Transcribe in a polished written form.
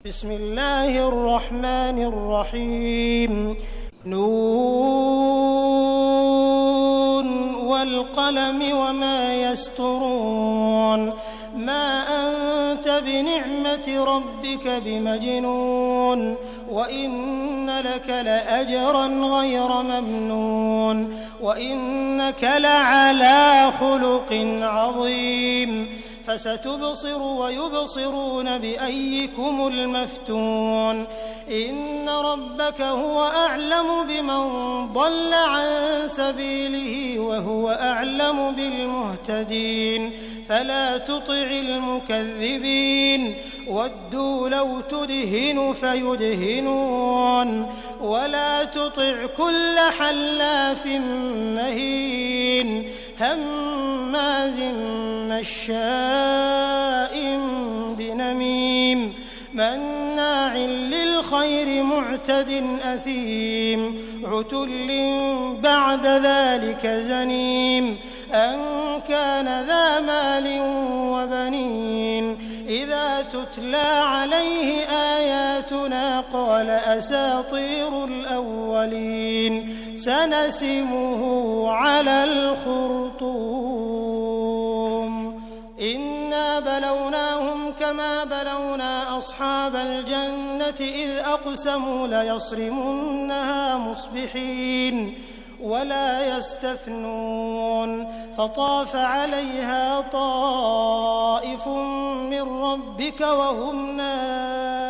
بسم الله الرحمن الرحيم نون والقلم وما يسطرون ما أنت بنعمة ربك بمجنون وإن لك لأجرا غير ممنون وإنك لعلى خلق عظيم فستبصر ويبصرون بأيكم المفتون إن ربك هو أعلم بمن ضل عن سبيله وهو أعلم بالمهتدين فلا تطع المكذبين ودوا لو تدهن فيدهنون ولا تطع كل حلاف مهين هماز مشاء بنميم مناع للخير معتد أثيم عتل بعد ذلك زنيم أن كان ذا مال وبنين إذا تتلى عليه آياتنا قال أساطير الأولين سنسمه على الخرطوم إنا بلوناهم كما بلونا أصحاب الجنة إذ أقسموا ليصرمنها مصبحين ولا يستثنون فطاف عليها طائف من ربك وهم نائمون